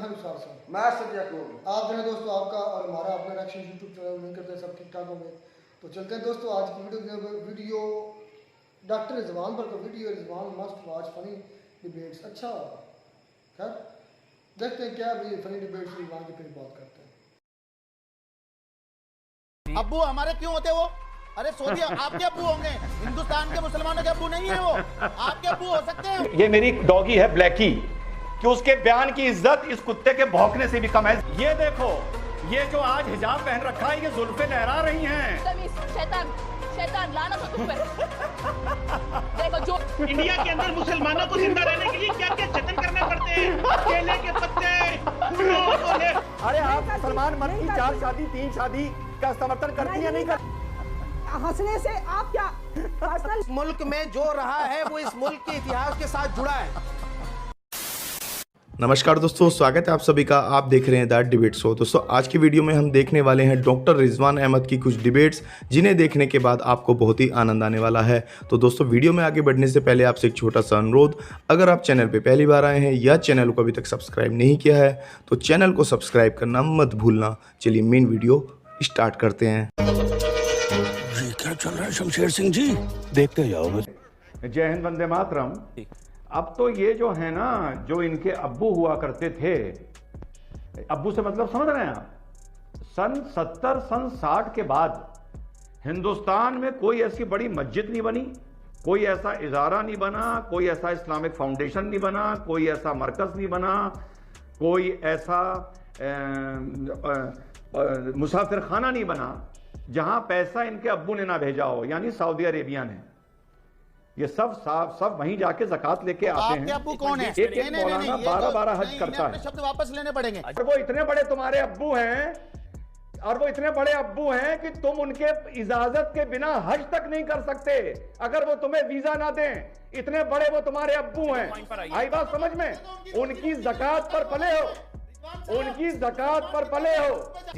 मैं विशाल साहब। मैं सद याकूब। आप जो है दोस्तों आपका और हमारा अपना रिएक्शन यूट्यूब चैनल नहीं करते सब ठीक ठाक होंगे। तो चलते हैं दोस्तों आज की वीडियो डॉक्टर रिजवान पर। Video Rizwan must watch funny debates. अच्छा खैर देखते हैं क्या भी फनी डिबेट्स रिजवान की, फिर बात करते हैं। अब्बू हमारे क्यों होते वो? अरे सऊदी आपके अब्बू होंगे, हिंदुस्तान के मुसलमानों के अब्बू नहीं है वो, आपके अब्बू हो सकते हैं। ये मेरी डॉगी है ब्लैकी, कि उसके बयान की इज्जत इस कुत्ते के भौंकने से भी कम है। ये देखो, ये जो आज हिजाब पहन रखा है, ये जुल्फे लहरा रही हैं। शैतान शैतान लानत हो तुम पर। देखो जो इंडिया के अंदर मुसलमानों को जिंदा रहने के लिए क्या क्या जतन करने पड़ते हैं, केले के पत्ते। अरे आप सलमान मर्द की 4 शादी 3 शादी का समर्थन करती है नहीं कर? हंसने से आप क्या पर्सनल मुल्क में जो रहा है वो इस मुल्क के इतिहास के साथ जुड़ा है। नमस्कार दोस्तों, स्वागत है आप सभी का। आप देख रहे हैं द डिबेट शो। दोस्तों आज की वीडियो में हम देखने वाले हैं डॉक्टर रिजवान अहमद की कुछ डिबेट्स, जिन्हें देखने के बाद आपको बहुत ही आनंद आने वाला है। तो दोस्तों वीडियो में आगे बढ़ने से पहले आपसे एक छोटा सा अनुरोध, अगर आप चैनल पे पहली बार आए हैं या चैनल को अभी तक सब्सक्राइब नहीं किया है तो चैनल को सब्सक्राइब करना मत भूलना। चलिए मेन वीडियो स्टार्ट करते हैं। क्या चल रहा है शमशेर सिंह जी? देखते जाओ बस। जय हिंद, वंदे मातरम। अब तो ये जो है ना, जो इनके अब्बू हुआ करते थे, अब्बू से मतलब समझ रहे हैं आप, सन 70 सन 60 के बाद हिंदुस्तान में कोई ऐसी बड़ी मस्जिद नहीं बनी, कोई ऐसा इजारा नहीं बना, कोई ऐसा इस्लामिक फाउंडेशन नहीं बना, कोई ऐसा मरकज नहीं बना, कोई ऐसा मुसाफिर खाना नहीं बना जहां पैसा इनके अब्बू ने ना भेजा हो, यानी सऊदी अरेबिया ने। ये सब वहीं जाके ज़कात लेके आते हैं। आपके अब्बू कौन है? एक मौलाना 12 हज करता है। शब्द वापस लेने पड़ेंगे। और वो इतने बड़े तुम्हारे अब्बू हैं, और वो इतने बड़े अब्बू हैं कि तुम उनके इजाजत के बिना हज तक नहीं कर सकते अगर वो तुम्हें वीजा ना दें। इतने बड़े वो तुम्हारे अब्बू हैं। आई बात समझ में? उनकी ज़कात पर पले हो, उनकी ज़कात पर पले हो।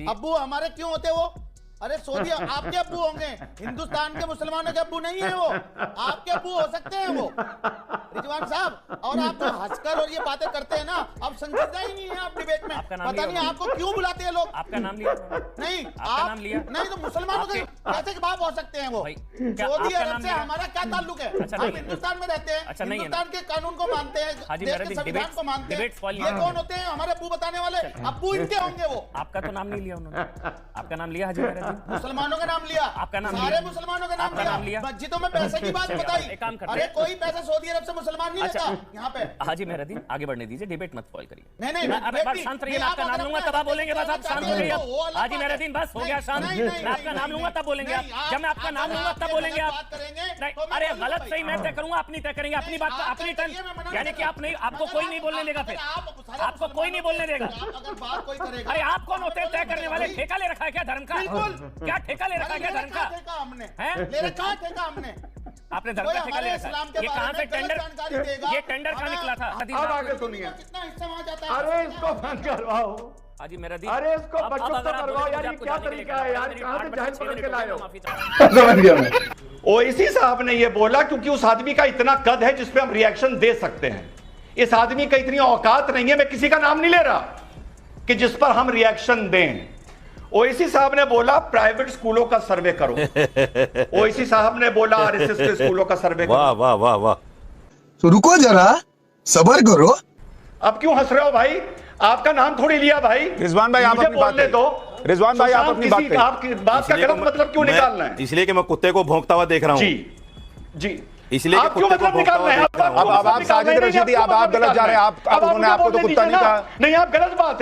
अब्बू हमारे क्यों होते वो? अरे सऊदी आपके अब्बू होंगे, हिंदुस्तान के मुसलमानों के अब्बू नहीं है वो, आपके अब्बू हो सकते हैं वो रिजवान साहब। और आप जो हंसकर और ये बातें करते हैं ना, अब संजीदा ही नहीं है आप डिबेट में। पता नहीं आपको क्यों बुलाते हैं लोग। आपका नाम लिया? नहीं आपका नाम लिया? नहीं तो मुसलमानों के कैसे बाप हो सकते हैं वो? सऊदी अरब से हमारा क्या ताल्लुक है? हम हिंदुस्तान में रहते हैं, हिंदुस्तान के कानून को मानते हैं, देश के संविधान को मानते हैं। ये कौन होते हैं हमारे अब्बू बताने वाले? अब्बू इनके होंगे वो। आपका तो नाम नहीं लिया उन्होंने। आपका नाम लिया हाजी? मुसलमानों का नाम लिया, आपका नाम सारे मुसलमानों का नाम लिया। मस्जिदों में पैसे की बात बताई। एक काम करते अरे कोई पैसा सऊदी अरब से मुसलमान नहीं लेता यहाँ पे। हाजी मेहरुद्दीन आगे बढ़ने दीजिए, डिबेट मत स्पॉइल करिए। नहीं बस शांत रहिए, मैं आपका नाम लूंगा तब आप बोलेंगे। बस आप शांत हो गए अब। हाजी मेहरुद्दीन बस हो गया शांत। मैं आपका नाम लूंगा तब बोलेंगे आप। जब मैं आपका नाम लूंगा तब बोलेंगे आप। अरे गलत सही मैं तय करूंगा, अपनी तय करेंगे, अपनी बात अपनी टर्न। यानी कि आप नहीं, आपको कोई नहीं बोलने देगा, फिर आपको कोई नहीं बोलने देगा। अरे आप कौन होते हैं तय करने वाले? ठेका ले रखा है क्या धर्म का? क्या ठेका ले रखा है क्या धर्म का? हमने ले रखा ठेका हमने। आपने धर्म का ठेका ले रखा है? ये कहां से टेंडर, ये टेंडर कहां निकला था? अब आगे सुनिए। कितना हिस्सा वहां जाता है? अरे इसको बंद करवाओ। हाजी मेहरुद्दीन, अरे इसको बच्चों से करवाओ यार। ये क्या तरीका है यार? कहां से जाहिल पकड़ के लाए हो? समझ गया मैं। ओवैसी साहब ने ये बोला क्योंकि उस आदमी का इतना कद है जिसपे हम रिएक्शन दे सकते हैं। इस आदमी का इतनी औकात नहीं है, मैं किसी का नाम नहीं ले रहा, कि जिस पर हम रिएक्शन दें। ओवैसी साहब ने बोला प्राइवेट स्कूलों का सर्वे करो। ओवैसी साहब ने बोला आरएसएस के स्कूलों का सर्वे करो। वाह वाह वाह वाह। तो रुको जरा, सबर करो। अब क्यों हंस रहे हो भाई? आपका नाम थोड़ी लिया भाई। रिजवान भाई आप अपनी बात बोलने दो। रिजवान भाई आप अपनी बात करें। आपकी बात का गलत मतलब क्यों निकालना है? इसलिए कि मैं कुत्ते को भौंकता हुआ देख रहा हूँ। जी इसलिए कि कुत्ते को भौंकता हुआ देख रहा हूं। अब आप साजिद रशीदी, अब आप गलत जा रहे हैं। आप उन्होंने आपको तो कुत्ता नहीं कहा। नहीं, आप गलत बात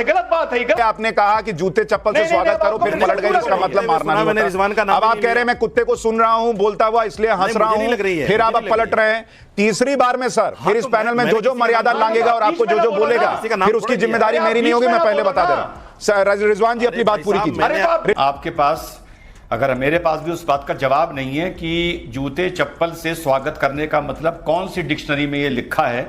है। आपने कहा कि जूते चप्पल से स्वागत करो, फिर पलट गए, इसका मतलब मारना नहीं। मैंने रिजवान का नाम। अब आप कह रहे हैं मैं कुत्ते को सुन रहा हूं बोलता हुआ, इसलिए हंस रहा हूं, फिर आप पलट रहे हैं। तीसरी बार में सर, फिर इस पैनल में जो मर्यादा लांघेगा और आपको जो बोलेगा, फिर उसकी जिम्मेदारी मेरी नहीं होगी। मैं पहले बता दे रहा हूं। सर रिजवान जी अपनी बात पूरी कीजिए। आपके पास, अगर मेरे पास भी उस बात का जवाब नहीं है कि जूते चप्पल से स्वागत करने का मतलब कौन सी डिक्शनरी में ये लिखा है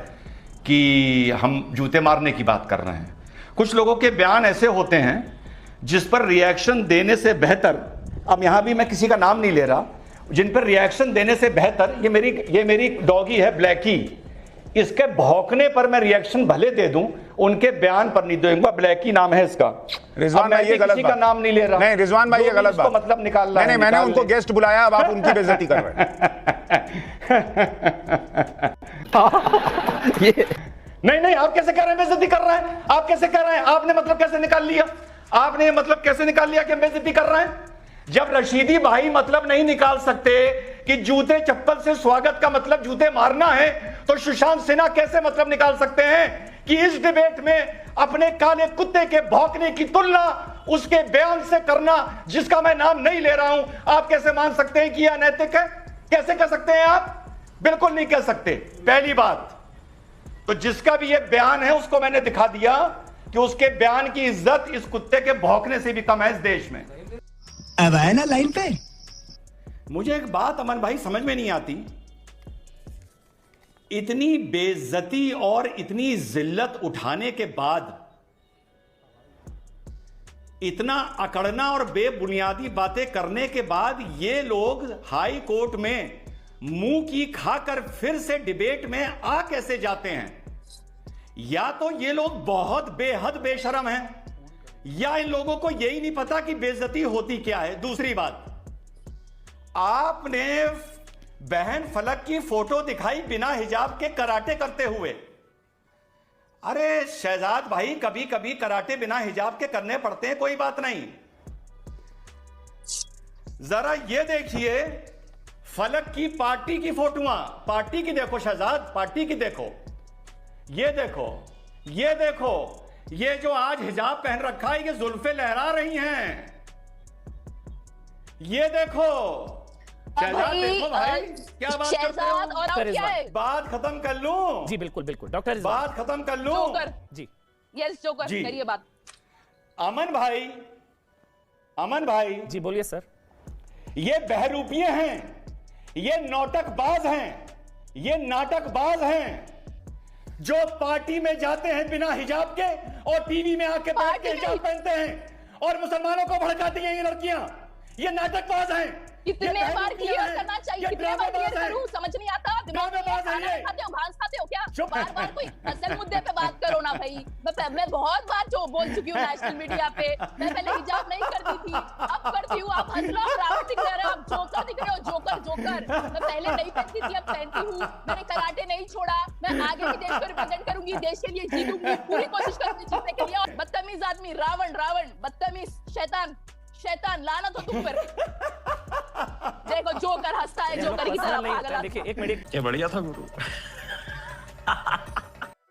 कि हम जूते मारने की बात कर रहे हैं। कुछ लोगों के बयान ऐसे होते हैं जिस पर रिएक्शन देने से बेहतर, अब यहां भी मैं किसी का नाम नहीं ले रहा, जिन पर रिएक्शन देने से बेहतर, ये मेरी डॉगी है ब्लैकी, इसके भौंकने पर मैं रिएक्शन भले दे दूं, उनके बयान पर नहीं दूंगा। ब्लैकी नाम है इसका। रिजवान भाई ये गलत बात, किसी का नाम नहीं ले रहा। नहीं रिजवान भाई ये गलत बात, मतलब निकाल रहा है। नहीं मैंने उनको गेस्ट बुलाया, अब आप उनकी बेइज्जती कर रहे हैं। नहीं आप कैसे कह रहे हैं बेइज्जती कर रहे हैं? आप कैसे कह रहे हैं? आपने मतलब कैसे निकाल लिया? आपने मतलब कैसे निकाल लिया कि हम बेइज्जती कर रहे हैं? जब रशीदी भाई मतलब नहीं निकाल सकते कि जूते चप्पल से स्वागत का मतलब जूते मारना है, तो सुशांत सिन्हा कैसे मतलब निकाल सकते हैं कि इस डिबेट में अपने काले कुत्ते के भौंकने की तुलना उसके बयान से करना, जिसका मैं नाम नहीं ले रहा हूं, आप कैसे मान सकते हैं कि यह अनैतिक है? कैसे कह सकते हैं आप? बिल्कुल नहीं कह सकते। पहली बात तो जिसका भी यह बयान है उसको मैंने दिखा दिया कि उसके बयान की इज्जत इस कुत्ते के भौंकने से भी कम है इस देश में। अब आए ना लाइन पे। मुझे एक बात अमन भाई समझ में नहीं आती, इतनी बेइज्जती और इतनी जिल्लत उठाने के बाद, इतना अकड़ना और बेबुनियादी बातें करने के बाद ये लोग हाई कोर्ट में मुंह की खाकर फिर से डिबेट में आ कैसे जाते हैं? या तो ये लोग बहुत बेहद बेशरम हैं, या इन लोगों को यही नहीं पता कि बेइज्जती होती क्या है। दूसरी बात, आपने बहन फलक की फोटो दिखाई बिना हिजाब के कराटे करते हुए। अरे शहजाद भाई, कभी कभी कराटे बिना हिजाब के करने पड़ते हैं, कोई बात नहीं। जरा ये देखिए फलक की पार्टी की फोटोआं, पार्टी की देखो शहजाद, पार्टी की देखो, ये देखो, ये देखो, ये जो आज हिजाब पहन रखा है ये जुल्फे लहरा रही हैं। ये देखो शहजाद, देखो भाई क्या बात करते हो? और आप क्या है? बात खत्म कर लूं? जी बिल्कुल बिल्कुल डॉक्टर, बात खत्म कर लूं? जोकर जी यस, जोकर जी। करिए बात। अमन भाई, अमन भाई जी बोलिए सर। ये बहरूपिये हैं, ये नौटकबाज हैं, ये नाटकबाज हैं जो पार्टी में जाते हैं बिना हिजाब के और टीवी में आके बैठ के हिजाब पहनते हैं और मुसलमानों को भड़काती हैं ये लड़कियां। ये नाटकबाज हैं। कितने बार क्लियर करना चाहिए? कितने बार क्लियर करूं? समझ नहीं आता। दिमाग में खाना खाते हो, भांस खाते हो क्या? बार बार कोई असल मुद्दे पे बात करो ना भाई। मैं बहुत बार जो बोल चुकी हूँ नेशनल मीडिया पे, मैं पहले हिजाब नहीं करती थी, अब करती हूँ। आप हंस लो, रावण दिख रहे हो, आप जोकर दिख रहे हो, जोकर जोकर। मैं पहले नहीं पहनती थी, अब पहनती हूँ। मैंने कराटे नहीं छोड़ा, मैं आगे भी देश को रिप्रेजेंट करूंगी, देश के लिए जीतूंगी, पूरी कोशिश करूंगी जीतने के लिए। और बदतमीज आदमी, रावण रावण, बदतमीज, शैतान शैतान, लाना तो तुम पर। देखो जोकर हंसता है, जोकर की तरह पागल। देखिए एक मिनट, ये बढ़िया था गुरु।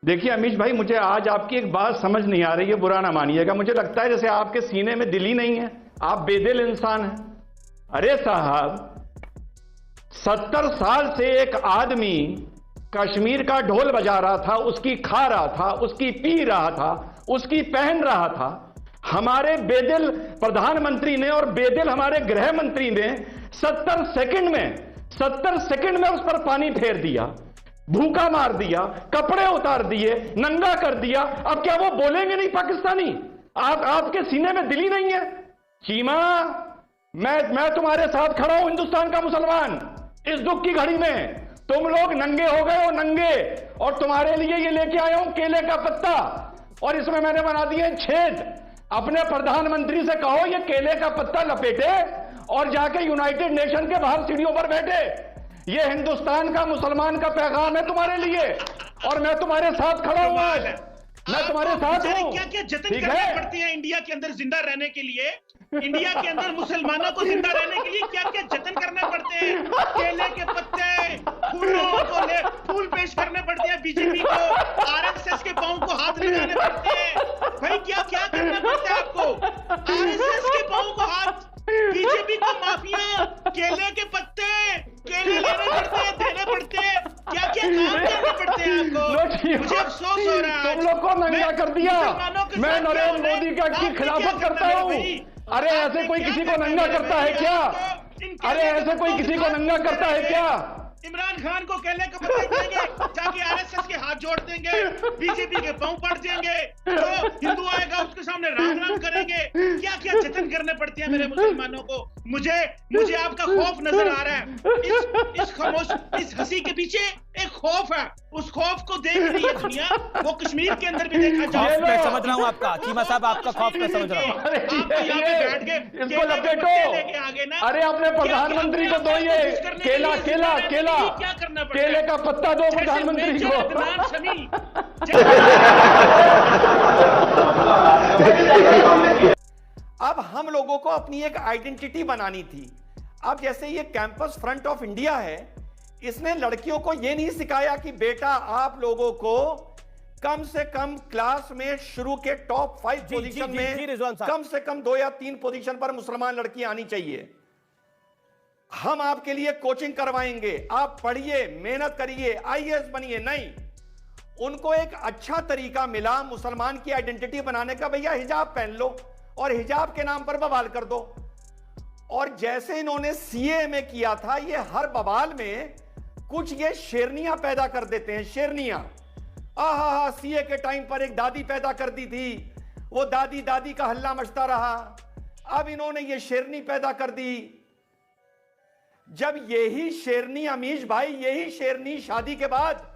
देखिए अमीश भाई, मुझे आज आपकी एक बात समझ नहीं आ रही है, बुरा ना मानिएगा। मुझे लगता है जैसे आपके सीने में दिल ही नहीं है, आप बेदिल इंसान हैं। अरे साहब, 70 साल से एक आदमी कश्मीर का ढोल बजा रहा था, उसकी खा रहा था, उसकी पी रहा था, उसकी पहन रहा था। हमारे बेदिल प्रधानमंत्री ने और बेदिल हमारे गृह मंत्री ने 70 सेकंड में उस पर पानी फेर दिया, भूखा मार दिया, कपड़े उतार दिए, नंगा कर दिया। अब क्या वो बोलेंगे नहीं पाकिस्तानी? आपके सीने में दिल ही नहीं है? चीमा, मैं तुम्हारे साथ खड़ा हूं, हिंदुस्तान का मुसलमान। इस दुख की घड़ी में तुम लोग नंगे हो गए हो, नंगे। और तुम्हारे लिए ये लेके आया हूं केले का पत्ता, और इसमें मैंने बना दिए छेद। अपने प्रधानमंत्री से कहो ये केले का पत्ता लपेटे और जाके यूनाइटेड नेशन के बाहर सीढ़ियों पर बैठे। ये हिंदुस्तान का मुसलमान का पैगाम है तुम्हारे लिए, और मैं तुम्हारे साथ खड़ा हूं आज। मैं तुम्हारे साथ हूं। क्या क्या जतन करनी पड़ती है इंडिया के अंदर जिंदा रहने के लिए? इंडिया के अंदर मुसलमानों को जिंदा रहने के लिए क्या क्या जतन करने पड़ते हैं? केले के पत्ते, फूलों को ले फूल पेश करने पड़ते हैं, बीजेपी को, आरएसएस के पांव को हाथ लगाने पड़ते हैं। भाई क्या क्या करना पड़ता है आपको? आरएसएस के पांव को हाथ, बीजेपी को माफिया, केले के पत्ते, केले लेने पड़ते हैं, देने पड़ते हैं। क्या क्या काम करने पड़ते हैं आपको? मुझे अफसोस हो रहा है। तुम लोग को नंगा कर दिया। मैं नरेंद्र मोदी की खिलाफत करता हूँ। अरे ऐसे कोई किसी को नंगा करता है क्या? अरे ऐसे कोई किसी को नंगा करता है क्या? इमरान खान को केले का पत्ता देंगे, जाके आरएसएस के हाथ जोड़ देंगे, बीजेपी के पांव पड़ जाएंगे, तो हिंदू आएगा उसके सामने राम राम करेंगे। क्या क्या जतन करने पड़ते हैं मेरे मुसलमानों को। मुझे आपका खौफ नजर आ रहा है। इस खामोश, इस हंसी के पीछे एक खौफ है। उस खौफ को देख रही है दुनिया। वो कश्मीर के अंदर भी देखा जाए। मैं समझ रहा हूँ आपका चीमा साहब, आपका खौफ मैं समझ रहा हूँ। आप यहाँ पे बैठ के इसको लपेटो। आगे ना, अरे अपने प्रधानमंत्री को दो, ये केला केला केला क्या करना पड़ता केले का पत्ता दो प्रधानमंत्री को। अब हम लोगों को अपनी एक आइडेंटिटी बनानी थी। अब जैसे ये कैंपस फ्रंट ऑफ इंडिया है, इसने लड़कियों को ये नहीं सिखाया कि बेटा आप लोगों को कम से कम क्लास में शुरू के टॉप 5 पोजीशन में कम से कम 2 या 3 पोजीशन पर मुसलमान लड़की आनी चाहिए। हम आपके लिए कोचिंग करवाएंगे, आप पढ़िए, मेहनत करिए, आईएएस बनिए। नहीं, उनको एक अच्छा तरीका मिला मुसलमान की आइडेंटिटी बनाने का। भैया हिजाब पहन लो और हिजाब के नाम पर बवाल कर दो। और जैसे इन्होंने सीए में किया था, ये हर बवाल में कुछ ये शेरनियां पैदा कर देते हैं। शेरनियां, आहा, सीए के टाइम पर एक दादी पैदा कर दी थी, वो दादी दादी का हल्ला मचता रहा। अब इन्होंने ये शेरनी पैदा कर दी। जब यही शेरनी, अमीश भाई, यही शेरनी शादी के बाद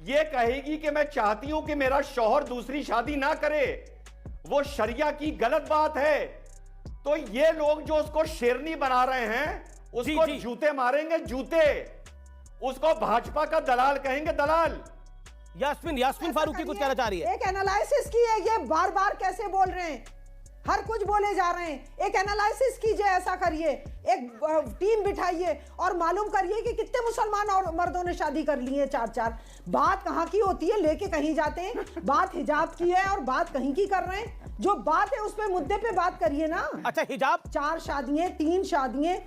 ये कहेगी कि मैं चाहती हूं कि मेरा शौहर दूसरी शादी ना करे, वो शरिया की गलत बात है। तो ये लोग जो उसको शेरनी बना रहे हैं, उसको जूते मारेंगे, जूते। उसको भाजपा का दलाल कहेंगे, दलाल। यास्मीन फारूकी कुछ कहना चाह रही है। एक एनालिसिस की है, ये बार बार कैसे बोल रहे हैं, हर कुछ बोले जा रहे हैं। एक एनालिसिस कीजिए, ऐसा करिए, एक टीम बिठाइए और मालूम करिए कि कितने मुसलमान और मर्दों ने शादी कर ली है 4-4। बात कहाँ की होती है, लेके कहीं जाते हैं। बात हिजाब की है और बात कहीं की कर रहे हैं। जो बात है उस पे, मुद्दे पे बात करिए ना। अच्छा, हिजाब 4 शादियां, 3 शादियां,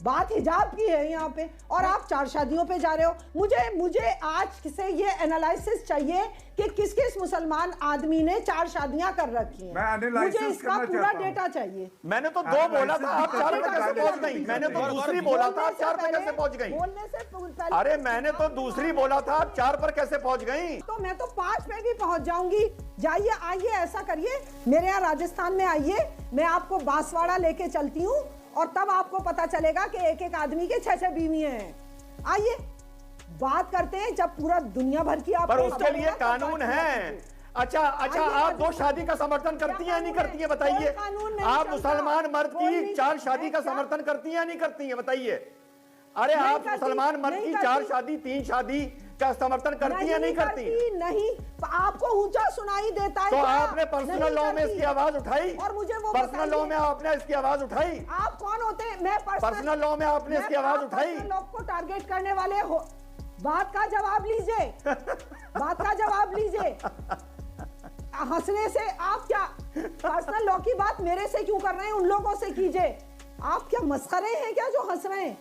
बात हिजाब की है यहाँ पे, और आप 4 शादियों पे जा रहे हो। मुझे आज से ये एनालिसिस चाहिए कि किस किस मुसलमान आदमी ने 4 शादियां कर रखी हैं। मुझे इसका पूरा डेटा चाहिए। मैंने तो 2 बोला था, आप 4 पे कैसे पहुंच गई? मैंने तो दूसरी बोला था, आप 4 पे कैसे पहुंच गई? बोलने से पहले, अरे मैंने तो दूसरी बोला था, आप 4 पर कैसे पहुंच गई? तो मैं तो 5 पे भी पहुंच जाऊंगी। जाइए, आइए, ऐसा करिए, मेरे यहाँ राजस्थान में आइए, मैं आपको बांसवाड़ा लेके चलती हूँ और तब आपको पता चलेगा कि एक आदमी के 6 बीवियां हैं। आइए बात करते हैं, जब पूरा दुनिया भर की आप, पर उसके लिए कानून है। अच्छा, आप 2 शादी का समर्थन करती हैं नहीं करती हैं, बताइए? आप मुसलमान मर्द की 4 शादी का समर्थन करती हैं नहीं करती हैं, बताइए? अरे आप मुसलमान मर्द की 4 शादी, 3 शादी का समर्थन करती है नहीं करती? नहीं, आपको ऊंचा सुनाई देता है तो आपने पर्सनल लॉ में इसकी आवाज उठाई? और मुझे वो पर्सनल लॉ में आपने इसकी आवाज उठाई? आप कौन होते हैं? मैं पर्सनल लॉ में आपने इसकी आवाज उठाई? लोग को टारगेट करने वाले हो। बात का जवाब लीजिए, बात का जवाब लीजिए। हंसने से आप क्या पर्सनल लॉ की बात मेरे से क्यों कर रहे हैं? उन लोगों से कीजिए। आप क्या मस्खरे हैं क्या जो हंस रहे हैं?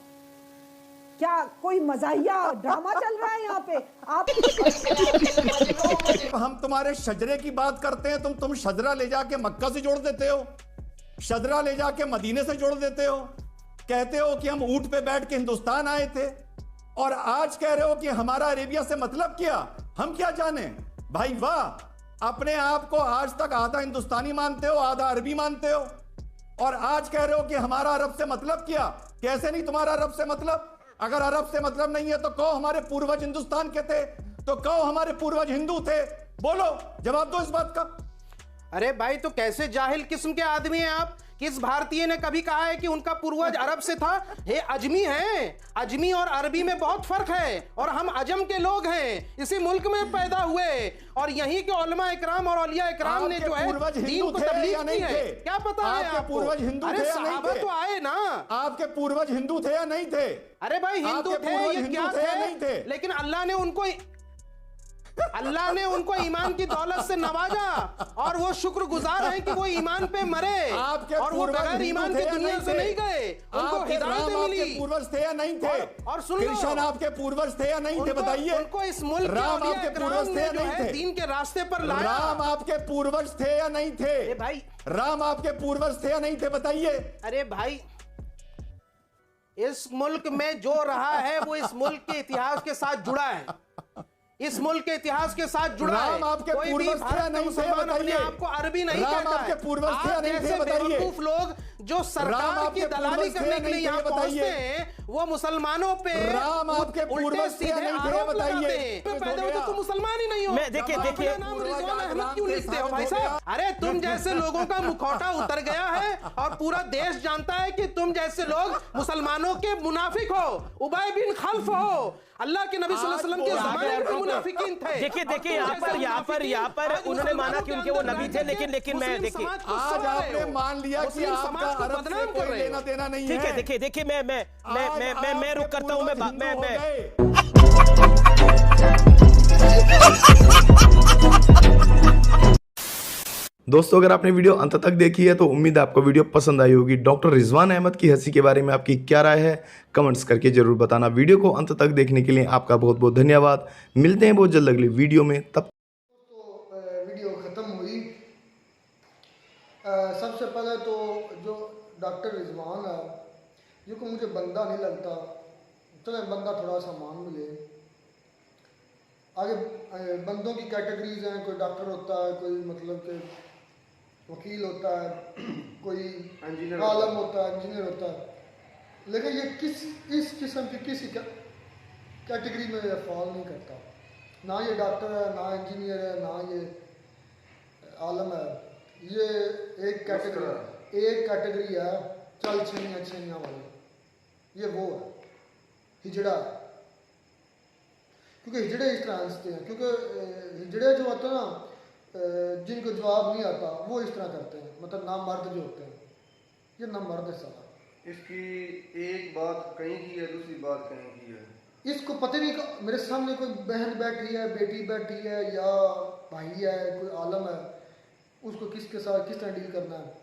क्या कोई मजाहिया ड्रामा चल रहा है यहाँ पे? आप हम तुम्हारे शजरे की बात करते हैं, तुम शजरा ले जाके मक्का से जोड़ देते हो, शजरा ले जाके मदीने से जोड़ देते हो। कहते हो कि हम ऊंट पे बैठ के हिंदुस्तान आए थे, और आज कह रहे हो कि हमारा अरेबिया से मतलब क्या? हम क्या जाने भाई? वाह, अपने आप को आज तक आधा हिंदुस्तानी मानते हो, आधा अरबी मानते हो, और आज कह रहे हो कि हमारा अरब से मतलब क्या? कैसे नहीं तुम्हारा अरब से मतलब? अगर अरब से मतलब नहीं है तो कहो हमारे पूर्वज हिंदुस्तान के थे, तो कहो हमारे पूर्वज हिंदू थे। बोलो, जवाब दो इस बात का। अरे भाई, तो कैसे जाहिल किस्म के आदमी हैं आप? किस भारतीय ने कभी कहा है कि उनका पूर्वज अरब से था? ये अजमी हैं। अजमी और अरबी में बहुत फर्क है, और हम अजम के लोग हैं, इसी मुल्क में पैदा हुए, और यहीं के उलमा इकराम और औलिया इकराम ने जो है दीन को तबलीग की है। क्या पता है आपको? पूर्वज हिंदू थे या नहीं थे? तो आए ना, आपके पूर्वज हिंदू थे या नहीं थे? अरे भाई, हिंदू थे, ये क्या थे? लेकिन अल्लाह ने उनको ईमान की दौलत से नवाजा, और वो शुक्रगुजार हैं कि वो ईमान पे मरे, और वो बगैर ईमान की दुनिया से नहीं गए। उनको हिदायत मिली। पूर्वज थे या नहीं थे? और सुन लो, कृष्ण आपके पूर्वज थे या नहीं थे? बताइए। उनको इस मुल्क राम आपके पूर्वज थे या नहीं थे? दीन के रास्ते पर लाया। राम आपके पूर्वज थे या नहीं थे? भाई, राम आपके पूर्वज थे या नहीं थे? बताइए। अरे भाई, इस मुल्क में जो रहा है वो इस मुल्क के इतिहास के साथ जुड़ा है। इस मुल्क के इतिहास के साथ जुड़ा है। राम आपके कोई भी पूर्वज थे भारत का नहीं थे, मुसलमान अपने बताइए। आप को अरबी नहीं राम कहता आपके है। पूर्वज थे आप नहीं थे, जैसे बताइए। बेवकूफ लोग जो सरकार आपके की दलाली पूर्वज थे करने के नहीं लिए थे, यहाँ बताइए। पहुंचते हैं, वो मुसलमानों पे राम आपके उल्टे पूर्वज थे सीधे नहीं थे, आरोप बताइए। लगाते हैं। तो पैदा होते तो मुसलमान ही नहीं हो। मैं देखिए अपना नाम रिजवान अहमद क्यों लिखते हो भाई साहब? अरे तुम जैसे लोगों का मुखौटा उतर गया है और पूरा देश जानता है कि तुम जैसे लोग मुसलमानों के मुनाफिक हो, उबय बिन खल्फ हो। अल्लाह के नबी सल्लल्लाहु अलैहि वसल्लम के जमाने में मुनाफिकीन थे। देखिए यहाँ पर उन्होंने माना कि उनके वो नबी थे, लेकिन मैं देखिए आज आपने मान लिया कि आपका अरब से कोई लेना देना नहीं है। ठीक है देखिए मैं रुक करता हूँ। मैं दोस्तों अगर आपने वीडियो अंत तक देखी है तो उम्मीद है आपको वीडियो पसंद आई होगी। डॉक्टर रिजवान अहमद की हंसी के बारे में आपकी क्या राय है कमेंट्स करके जरूर बताना। वीडियो को अंत तक देखने के लिए आपका बहुत बहुत धन्यवाद। मिलते हैं बहुत जल्द अगली वीडियो में। तब तो वीडियो ख़त्म हुई। सबसे पहले तो जो डॉक्टर रिजवान है जो को मुझे बंदा नहीं लगता, चलो बंदा थोड़ा सा मान मिले। आगे बंदों की कैटेगरीज हैं, कोई डॉक्टर होता है, कोई मतलब के वकील होता है, कोई आलम होता है, इंजीनियर होता है, लेकिन ये इस किस्म की किसी कैटेगरी में फॉल नहीं करता। ना ये डॉक्टर है, ना इंजीनियर है, ना ये आलम है। ये एक कैटेगरी है चल छैया वाली, ये वो है हिजड़ा है। क्योंकि हिजड़े इस तरह हंसते हैं, क्योंकि हिजड़े जो होते हैं ना जिनको जवाब नहीं आता वो इस तरह करते हैं, मतलब ना मर्द जो होते हैं, ये ना मर्द है सारा। इसकी एक बात कहीं की है, दूसरी बात कहीं की है। इसको पता नहीं मेरे सामने कोई बहन बैठी है, बेटी बैठी है या भाई है, कोई आलम है, उसको किसके साथ किस तरह डील करना है,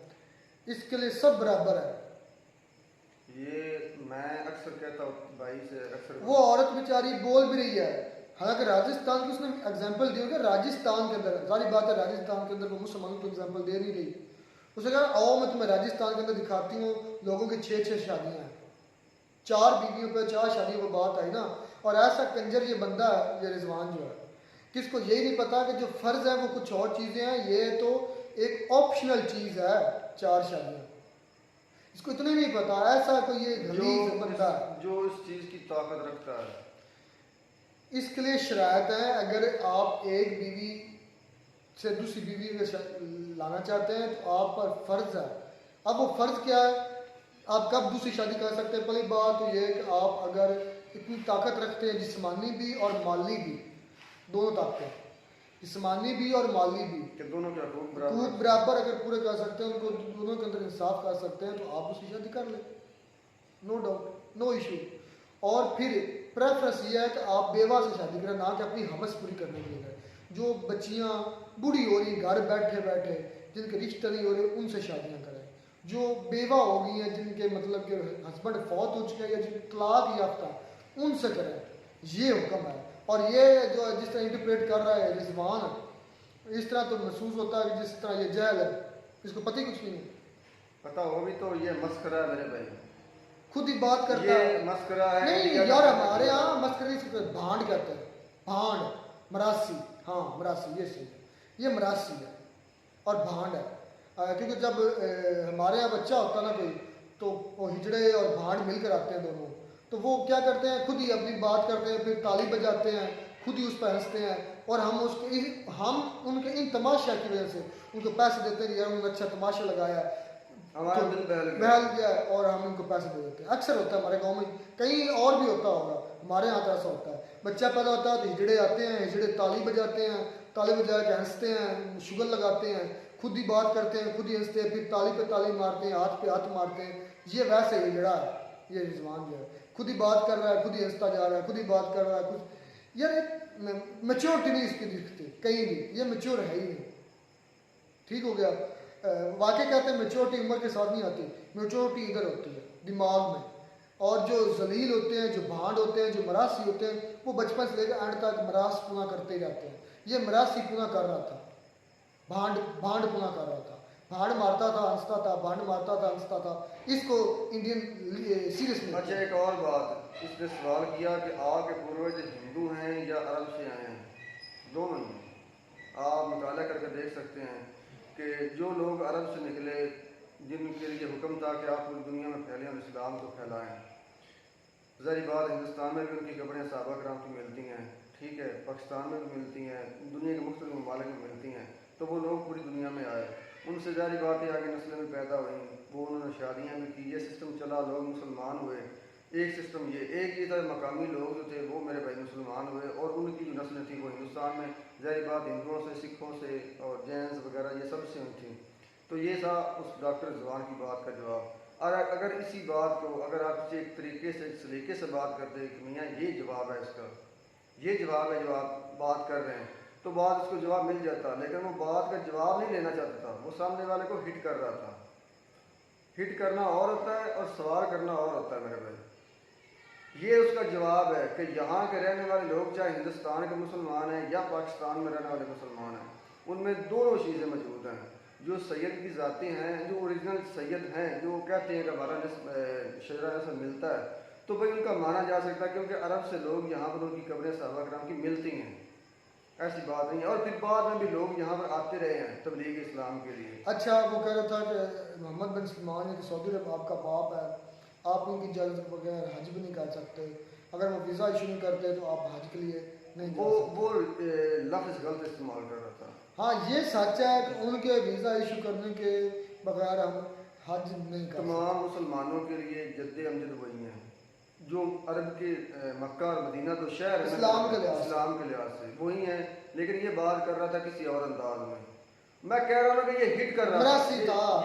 इसके लिए सब बराबर है। ये मैं अक्सर कहता हूँ भाई से, अक्सर वो औरत बेचारी बोल भी रही है, हालांकि राजस्थान की उसने एग्जाम्पल दी होगी। राजस्थान के अंदर सारी बात है, राजस्थान के अंदर वो मुसलमानों को एग्जाम्पल दे नहीं रही। उसने कहा आओ मैं तुम्हें राजस्थान के अंदर दिखाती हूँ, लोगों की 6 शादियाँ हैं, 4 बीवियों पर 4 शादियों पर बात आई ना। और ऐसा कंजर ये बंदा है, ये रिजवान जो है, किसको यही नहीं पता कि जो फ़र्ज है वो कुछ और चीज़ें हैं, ये तो एक ऑप्शनल चीज़ है 4 शादियाँ। इसको इतना ही नहीं पता, ऐसा कोई ये गलीज बंदा जो इस चीज़ की ताकत रखता है। इसके लिए शरायत है, अगर आप एक बीवी से दूसरी बीवी लाना चाहते हैं तो आप पर फ़र्ज़ है। अब वो फ़र्ज़ क्या है, आप कब दूसरी शादी कर सकते हैं? पहली बात तो ये कि आप अगर इतनी ताकत रखते हैं, जिस्मानी भी और माली भी, दोनों ताकतें, जिस्मानी भी और माली भी, कि दोनों के हकूक़ बराबर अगर पूरे कर सकते हैं, उनको दोनों के अंदर इंसाफ कर सकते हैं, तो आप उसकी शादी कर लें, नो डाउट, नो इशू। और फिर प्रेफरेंस ये है कि आप बेवा से शादी करें, ना कि अपनी हवस पूरी करने के लिए। जो बच्चियाँ बूढ़ी हो रही घर बैठे बैठे, जिनके रिश्ते नहीं हो रहे, उनसे शादियाँ करें। जो बेवा हो गई हैं, जिनके मतलब के हस्बैंड फौत हो चुके हैं या जिन तलाक याफ्ता, उनसे करें, ये हुक्म है। और ये जो जिस तरह इंटरप्रेट कर रहा है रिजवान, इस तरह तो महसूस होता है कि जिस तरह ये जहल है, इसको पता ही कुछ नहीं है। पता हो भी तो ये मस्करा है मेरे भाई, खुद ही बात करता है, मस्करा है। नहीं यार, हमारे यहाँ मस्करी से भांड कहते हैं, भांड, मरासी, हाँ मरासी, ये सही है, ये मरासी है और भांड है। क्योंकि जब हमारे यहाँ बच्चा होता है ना कोई, तो वो हिजड़े और भांड मिलकर आते हैं दोनों, तो वो क्या करते हैं, खुद ही अपनी बात करते हैं, फिर ताली बजाते हैं, खुद ही उस पर हंसते हैं, और हम उनके इन तमाशा की वजह से उनको पैसे देते हैं, यार उन्होंने अच्छा तमाशा लगाया, हमारा दिल बहल गया, और हम इनको पैसे दे देते हैं। अक्सर होता है हमारे गांव में, कहीं और भी होता होगा, हमारे यहाँ तो ऐसा होता है। बच्चा पैदा होता है तो हिजड़े आते हैं, हिजड़े ताली बजाते हैं, ताली बजा के हंसते हैं, शुगर लगाते हैं, खुद ही बात करते हैं, खुद ही हंसते हैं, फिर ताली पे ताली मारते हैं, हाथ पे हाथ मारते हैं। ये वैसे हिजड़ा है, ये रिजवान जो है, खुद ही बात कर रहा है, खुद ही हंसता जा रहा है, खुद ही बात कर रहा है, कुछ यार एक मैच्योरिटी नहीं इसकी दिखती कहीं भी, ये मैच्योर है ही नहीं। ठीक हो गया, वाकई कहते हैं मैच्योरिटी उम्र के साथ नहीं आती, मैच्योरिटी इधर होती है दिमाग में। और जो जलील होते हैं, जो भांड होते हैं, जो मरासी होते हैं, वो बचपन से लेकर एंड तक मरास पुना करते जाते हैं। ये मरासी पुना कर रहा था, भांड पुना कर रहा था, भांड मारता था हंसता था, भांड मारता था हंसता था। इसको इंडियन सीरियस में। अच्छा एक और बात, इसने सवाल किया कि आपके पूर्वज हिंदू हैं या अरब से आए हैं? दोनों ही। आप मुताला करके देख सकते हैं कि जो लोग अरब से निकले, जिनके लिए हुक्म था कि आप पूरी दुनिया में फैलें और इस्लाम को फैलाएं, ज़ाहिर बात हिंदुस्तान में भी उनकी खबरें सहाबा कराम की मिलती हैं, ठीक है, पाकिस्तान में भी मिलती हैं, दुनिया के मुख्तलिफ ममालिक में मिलती हैं, तो वो लोग पूरी दुनिया में आए, उनसे ज़ाहिर बात है आगे नस्लें में पैदा हुई, वो उन्होंने शादियाँ भी की, ये सिस्टम चला, लोग मुसलमान हुए। एक सिस्टम एक ये था, मकामी लोग जो थे वो मेरे भाई मुसलमान हुए और उनकी जो नस्लें थी वो हिंदुस्तान में ज़ाहिर बात हिंदुओं से, सिखों से और जैन्स वगैरह ये सब से हुई थी। तो ये था उस डॉक्टर रिजवान की बात का जवाब। और अगर इसी बात को अगर आप एक तरीके से, एक सलीके से बात करते कि मियाँ ये जवाब है इसका, ये जवाब है जो आप बात कर रहे हैं, तो बात उसको जवाब मिल जाता, लेकिन वो बात का जवाब नहीं लेना चाहता था, वो सामने वाले को हिट कर रहा था। हिट करना और होता है और सवाल करना और होता है मेरे भाई। ये उसका जवाब है कि यहाँ के रहने वाले लोग चाहे हिंदुस्तान के मुसलमान हैं या पाकिस्तान में रहने वाले मुसलमान हैं, उनमें दोनों चीज़ें मौजूद हैं। जो सैयद की ज़ातें हैं, जो ओरिजिनल सैयद हैं, जो कहते हैं कि हमारा शजरा से मिलता है, तो भाई उनका माना जा सकता है, क्योंकि अरब से लोग यहाँ पर उनकी कब्रें सहाबा कराम की मिलती हैं, ऐसी बात नहीं है। और फिर बाद में भी लोग यहाँ पर आते रहे हैं तबलीग इस्लाम के लिए। अच्छा, वो कह रहा था कि मोहम्मद बिन सलमान कि सऊदी अरब आपका बाप है, आप उनकी इजाज़त के बगैर हज भी नहीं कर सकते, अगर वो वीज़ा इशू नहीं करते तो आप हज के लिए नहीं जा सकते। वो लफ्ज़ गलत इस्तेमाल कर रहा था। हाँ, ये सच है कि उनके वीज़ा इशू करने के बगैर हम हज नहीं कर सकते। तमाम मुसलमानों के लिए जद्दे अमजद वही हैं जो अरब के मक्का और मदीना तो शहर है इस्लाम के लिहाज से वही हैं, लेकिन ये बात कर रहा था किसी और अंदाज में। मैं कह रहा हूँ कि ये हिट कर रहा था,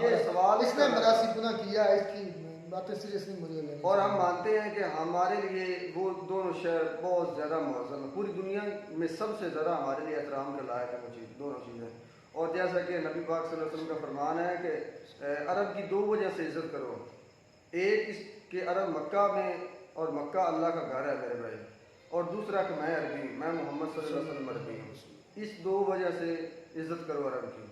ये सवाल इसने मरासी पुनः किया है, इसकी बातें सीरियसली मुझे लेनी। और हम मानते हैं कि हमारे लिए वो दोनों शहर बहुत ज़्यादा मौज़म है, पूरी दुनिया में सबसे ज़्यादा हमारे लिए एहतराम के लायक है वो चीज़, दोनों चीज़ें। और जैसा कि नबी पाक सल्लल्लाहु अलैहि वसल्लम का फरमान है कि अरब की दो वजह से इज़्ज़त करो, एक इसके अरब मक्का में और मक्का अल्लाह का घर है मेरे भाई, और दूसरा कि मैं अरबी, मैं मोहम्मद सल्लल्लाहु अलैहि वसल्म अरबी हूँ। इस दो वजह से इज़्ज़त करो अरब की।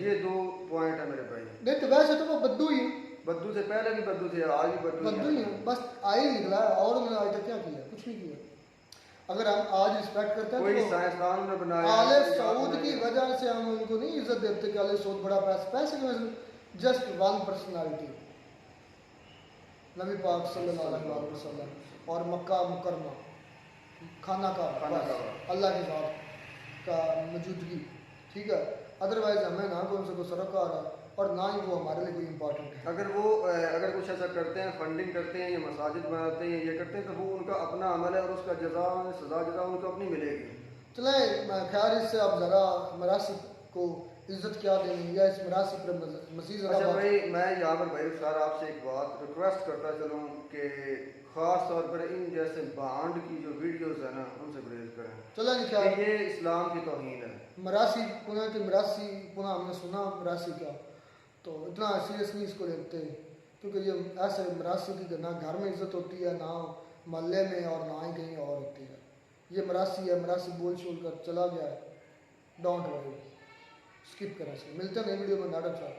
ये दो पॉइंट है मेरे भाई। नहीं तो वैसे तो वो बद्दू ही, बद्दू से पहले भी बद्दू थे, आज भी बद्दू ही है, बस आई निकला है, और उन्होंने आज तक क्या किया? कुछ नहीं किया। अगर हम आज रिस्पेक्ट करते हैं कोई साइंसदान ने बनाया, आले सऊद की वजह से हम उनको नहीं इज्जत देते कि आले सऊद बड़ा पैसे की वजह से, जस्ट वन पर्सनालिटी नबी पाक सल्लल्लाहु अलैहि वसल्लम और मक्का मुकरमा खाना का अल्लाह के साथ का मौजूदगी, ठीक है। अदरवाइज हमें ना कोई उनसे कोई सरोकार है और ना ही वो हमारे लिए कोई इम्पोर्टेंट है। अगर कुछ ऐसा करते हैं, फंडिंग करते हैं या मसाजिद बनाते हैं, ये करते हैं, तो वो उनका अपना अमल है और उसका सजा जजा उनको अपनी मिलेगी। चले खैर, इससे आप ज़रा मरासी को इज्जत क्या देनी या इस मरासी पर मज़ीद। अच्छा भाई, मैं यहाँ पर भाई सर आपसे एक बात रिक्वेस्ट करता चलूँ कि ख़ास तौर पर इन जैसे बांड की जो वीडियोस है ना, उनसे गुरेज करें। चलो क्या ये इस्लाम की तौहीन है। मरासी पुनः के मरासी पुनः हमने सुना मरासी का, तो इतना सीरियस नहीं इसको लेते, क्योंकि ये ऐसे मरासी की ना घर में इज्जत होती है, ना मोहल्ले में, और ना ही कहीं और होती है। ये मरासी है, मरासी बोल छोल कर चला गया है, डोंट वरी, स्किप करें। मिलते हैं नई वीडियो में, नाटक साहब।